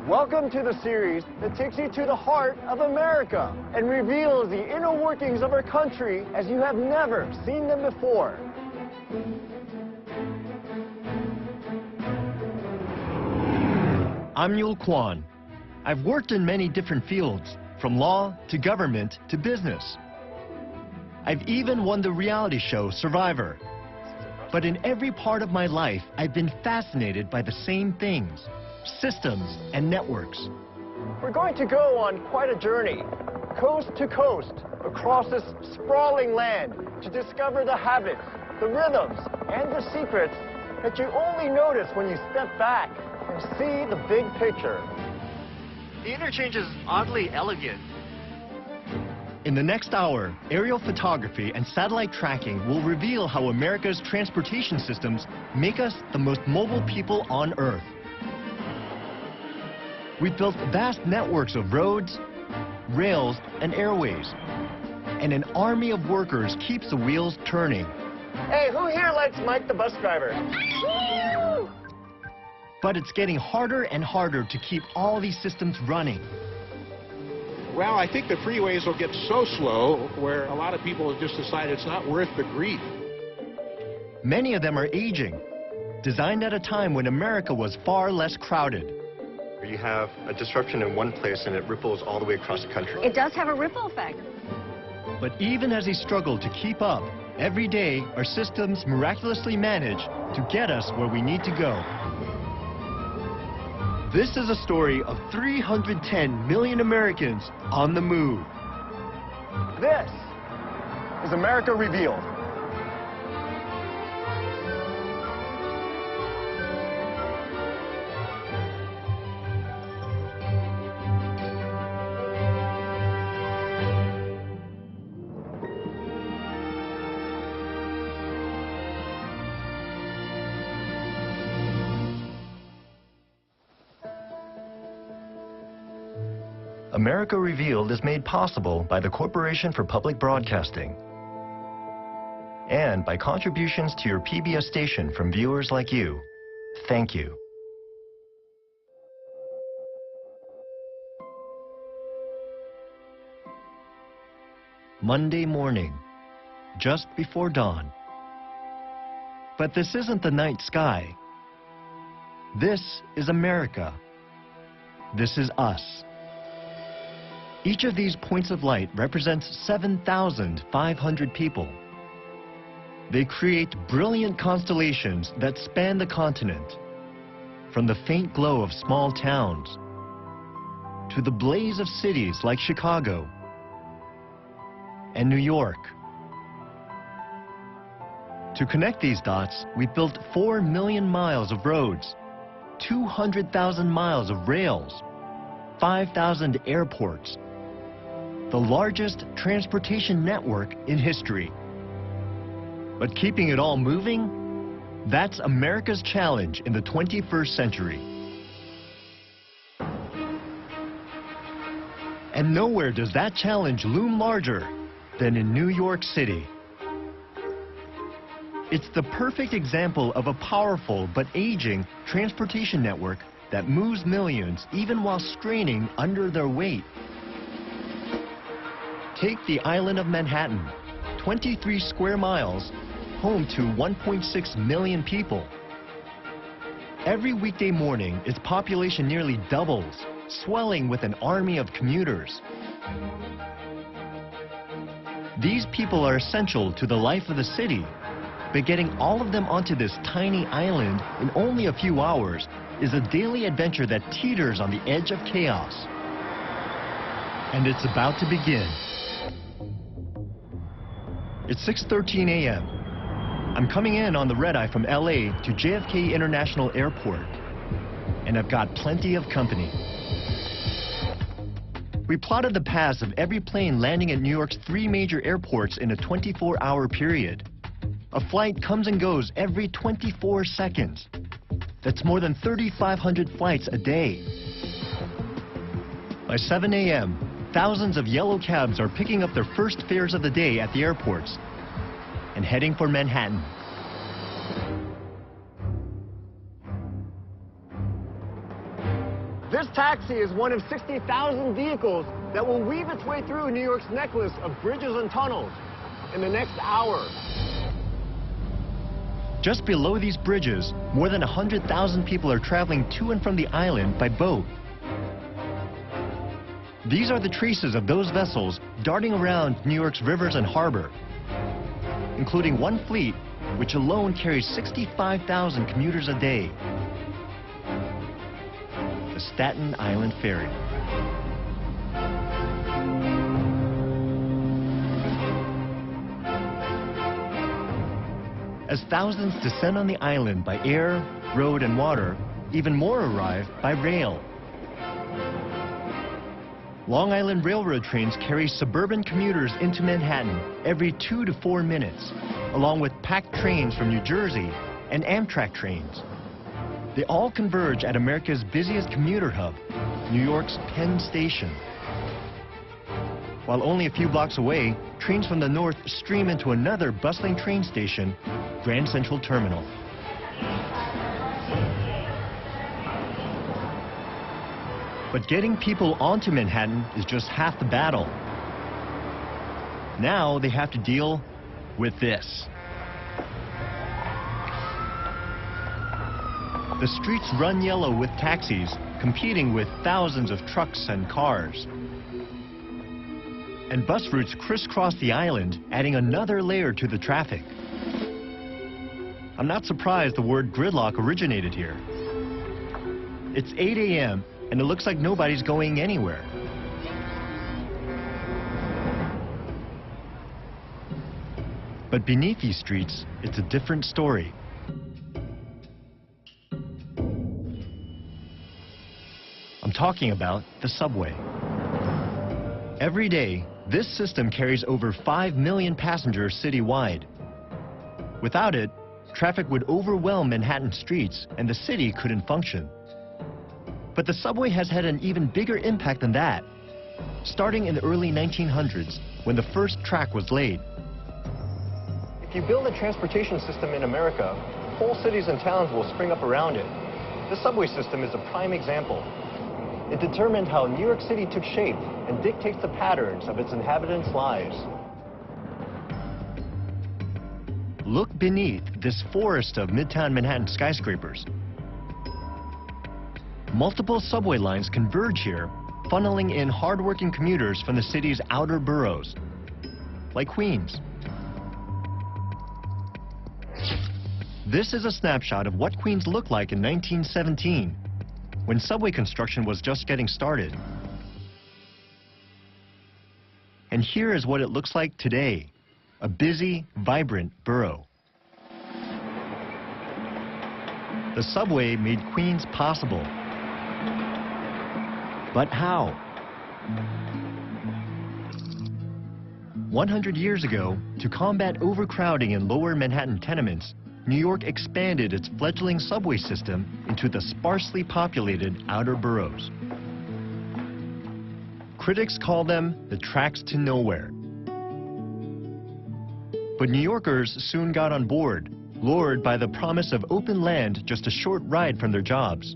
Welcome to the series that takes you to the heart of America and reveals the inner workings of our country as you have never seen them before. I'm Yul Kwan. I've worked in many different fields, from law to government to business. I've even won the reality show Survivor. But in every part of my life, I've been fascinated by the same things: systems and networks. We're going to go on quite a journey, coast to coast, across this sprawling land to discover the habits, the rhythms, and the secrets that you only notice when you step back and see the big picture. The interchange is oddly elegant. In the next hour, aerial photography and satellite tracking will reveal how America's transportation systems make us the most mobile people on Earth. We've built vast networks of roads, rails, and airways. And an army of workers keeps the wheels turning. Hey, who here likes Mike the bus driver? But it's getting harder and harder to keep all these systems running. Well, I think the freeways will get so slow where a lot of people have just decided it's not worth the grief. Many of them are aging, designed at a time when America was far less crowded. You have a disruption in one place and it ripples all the way across the country. It does have a ripple effect. But even as they struggle to keep up, every day our systems miraculously manage to get us where we need to go. This is a story of 310 million Americans on the move. This is America Revealed. America Revealed is made possible by the Corporation for Public Broadcasting and by contributions to your PBS station from viewers like you. Thank you. Monday morning, just before dawn. But this isn't the night sky. This is America. This is us. Each of these points of light represents 7,500 people. They create brilliant constellations that span the continent, from the faint glow of small towns to the blaze of cities like Chicago and New York. To connect these dots, we built 4 million miles of roads, 200,000 miles of rails, 5,000 airports, the largest transportation network in history. But keeping it all moving, that's America's challenge in the 21st century. And nowhere does that challenge loom larger than in New York City. It's the perfect example of a powerful but aging transportation network that moves millions even while straining under their weight. Take the island of Manhattan, 23 square miles, home to 1.6 million people. Every weekday morning, its population nearly doubles, swelling with an army of commuters. These people are essential to the life of the city, but getting all of them onto this tiny island in only a few hours is a daily adventure that teeters on the edge of chaos. And it's about to begin. It's 6:13 a.m. I'm coming in on the red-eye from LA to JFK International Airport, and I've got plenty of company. We plotted the paths of every plane landing at New York's 3 major airports in a 24-hour period. A flight comes and goes every 24 seconds. That's more than 3,500 flights a day. By 7 a.m., thousands of yellow cabs are picking up their first fares of the day at the airports and heading for Manhattan. This taxi is one of 60,000 vehicles that will weave its way through New York's necklace of bridges and tunnels in the next hour. Just below these bridges, more than 100,000 people are traveling to and from the island by boat. These are the traces of those vessels darting around New York's rivers and harbor, including one fleet which alone carries 65,000 commuters a day. The Staten Island Ferry. As thousands descend on the island by air, road, and water, even more arrive by rail. Long Island Railroad trains carry suburban commuters into Manhattan every 2 to 4 minutes, along with packed trains from New Jersey and Amtrak trains. They all converge at America's busiest commuter hub, New York's Penn Station. While only a few blocks away, trains from the north stream into another bustling train station, Grand Central Terminal. But getting people onto Manhattan is just half the battle. Now they have to deal with this. The streets run yellow with taxis, competing with thousands of trucks and cars. And bus routes crisscross the island, adding another layer to the traffic. I'm not surprised the word gridlock originated here. It's 8 a.m. and it looks like nobody's going anywhere. But beneath these streets, it's a different story. I'm talking about the subway. Every day, this system carries over 5 million passengers citywide. Without it, traffic would overwhelm Manhattan streets and the city couldn't function. But the subway has had an even bigger impact than that, starting in the early 1900s when the first track was laid. If you build a transportation system in America, whole cities and towns will spring up around it. The subway system is a prime example. It determined how New York City took shape and dictates the patterns of its inhabitants' lives. Look beneath this forest of Midtown Manhattan skyscrapers. Multiple subway lines converge here, funneling in hardworking commuters from the city's outer boroughs, like Queens. This is a snapshot of what Queens looked like in 1917, when subway construction was just getting started. And here is what it looks like today, a busy, vibrant borough. The subway made Queens possible. But how? 100 years ago, to combat overcrowding in lower Manhattan tenements, New York expanded its fledgling subway system into the sparsely populated outer boroughs. Critics call them the tracks to nowhere. But New Yorkers soon got on board, lured by the promise of open land just a short ride from their jobs.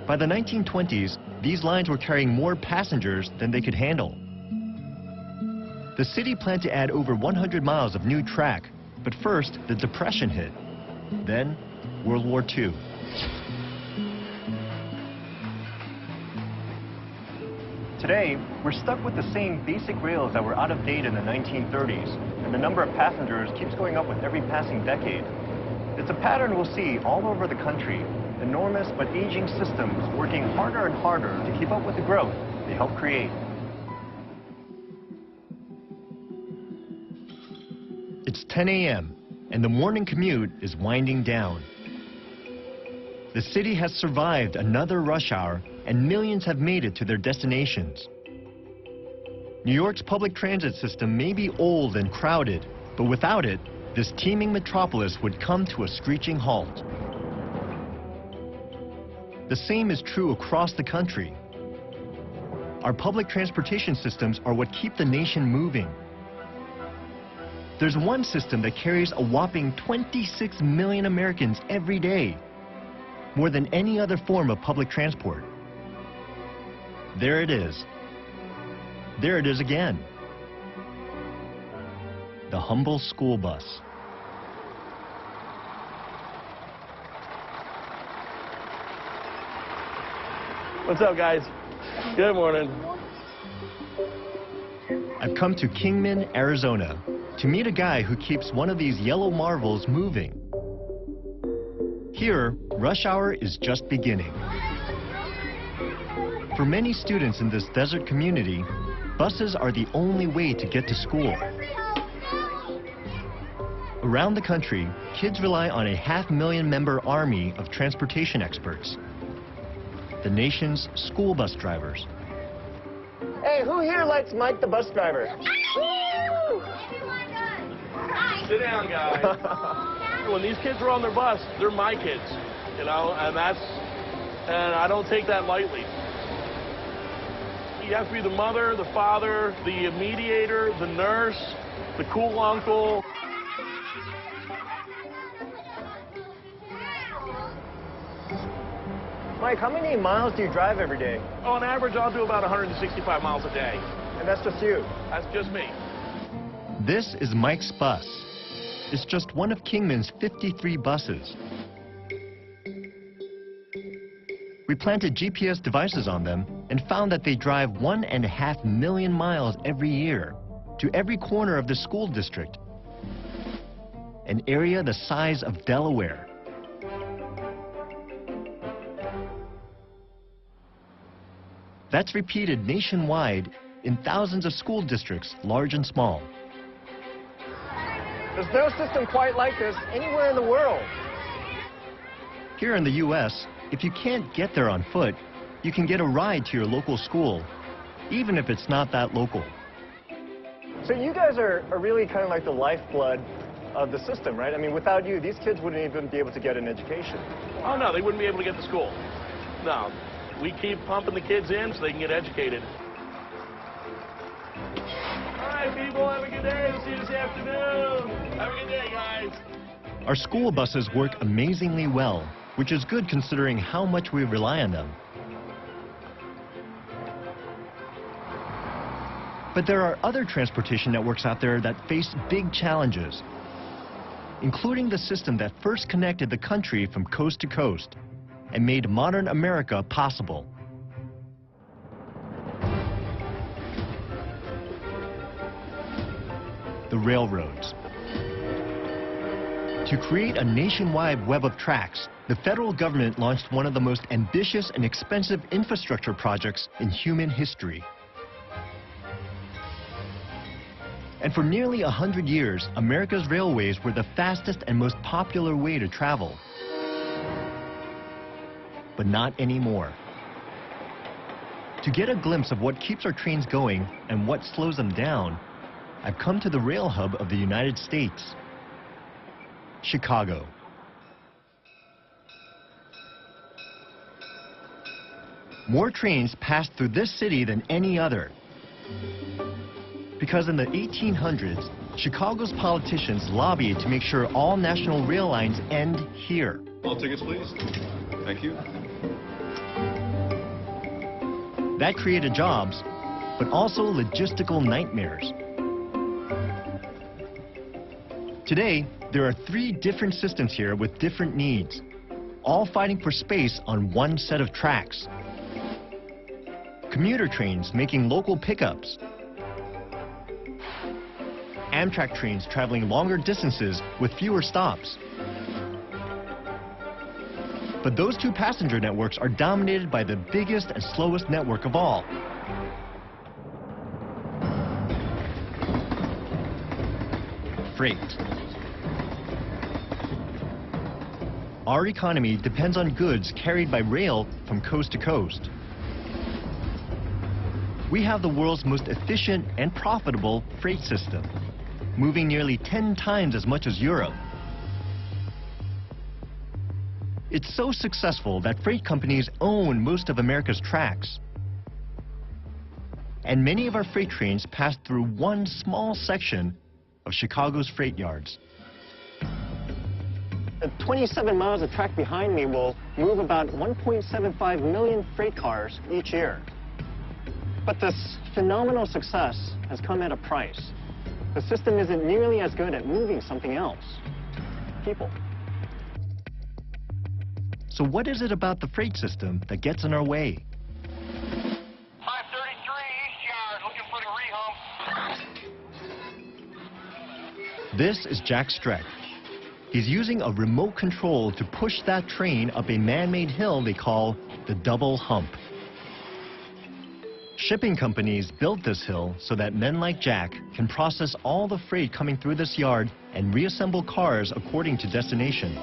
By the 1920s, these lines were carrying more passengers than they could handle. The city planned to add over 100 miles of new track, but first the Depression hit, then World War II. Today, we're stuck with the same basic rails that were out of date in the 1930s, and the number of passengers keeps going up with every passing decade. It's a pattern we'll see all over the country, enormous but aging systems working harder and harder to keep up with the growth they help create. It's 10 a.m., and the morning commute is winding down. The city has survived another rush hour, and millions have made it to their destinations. New York's public transit system may be old and crowded, but without it, this teeming metropolis would come to a screeching halt. The same is true across the country. Our public transportation systems are what keep the nation moving. there's one system that carries a whopping 26 million Americans every day, more than any other form of public transport. There it is. There it is again. The humble school bus. What's up, guys? Good morning. I've come to Kingman, Arizona, to meet a guy who keeps one of these yellow marvels moving. Here, rush hour is just beginning. For many students in this desert community, buses are the only way to get to school. Around the country, kids rely on a 500,000-member army of transportation experts, the nation's school bus drivers. Hey, who here likes Mike the bus driver? Sit down, guys. When these kids are on their bus, they're my kids, you know, and I don't take that lightly. You have to be the mother, the father, the mediator, the nurse, the cool uncle. Mike, how many miles do you drive every day? On average, I'll do about 165 miles a day. And that's just you? That's just me. This is Mike's bus. It's just one of Kingman's 53 buses. We planted GPS devices on them and found that they drive 1.5 million miles every year to every corner of the school district, an area the size of Delaware. That's repeated nationwide in thousands of school districts, large and small. There's no system quite like this anywhere in the world. Here in the U.S., if you can't get there on foot, you can get a ride to your local school, even if it's not that local. So you guys are really kind of like the lifeblood of the system, right? I mean, without you, these kids wouldn't even be able to get an education. Oh, no, they wouldn't be able to get to school. No. We keep pumping the kids in so they can get educated. All right, people, have a good day. We'll see you this afternoon. Have a good day, guys. Our school buses work amazingly well, which is good considering how much we rely on them. But there are other transportation networks out there that face big challenges, including the system that first connected the country from coast to coast and made modern America possible. The railroads. To create a nationwide web of tracks, the federal government launched one of the most ambitious and expensive infrastructure projects in human history. And for nearly 100 years, America's railways were the fastest and most popular way to travel. But not anymore. To get a glimpse of what keeps our trains going and what slows them down, I've come to the rail hub of the United States, Chicago. More trains passed through this city than any other. Because in the 1800s, Chicago's politicians lobbied to make sure all national rail lines end here. All tickets, please. Thank you. That created jobs, but also logistical nightmares. Today, there are 3 different systems here with different needs, all fighting for space on one set of tracks. Commuter trains making local pickups. Amtrak trains traveling longer distances with fewer stops. But those 2 passenger networks are dominated by the biggest and slowest network of all. Freight. Our economy depends on goods carried by rail from coast to coast. We have the world's most efficient and profitable freight system, moving nearly 10 times as much as Europe. It's so successful that freight companies own most of America's tracks. And many of our freight trains pass through one small section of Chicago's freight yards. The 27 miles of track behind me will move about 1.75 million freight cars each year. But this phenomenal success has come at a price. The system isn't nearly as good at moving something else: people. So what is it about the freight system that gets in our way? 533 East Yard, looking for the rehump. This is Jack Streck. He's using a remote control to push that train up a man-made hill they call the double hump. Shipping companies built this hill so that men like Jack can process all the freight coming through this yard and reassemble cars according to destination.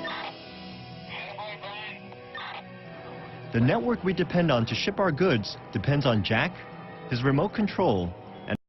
The network we depend on to ship our goods depends on Jack, his remote control,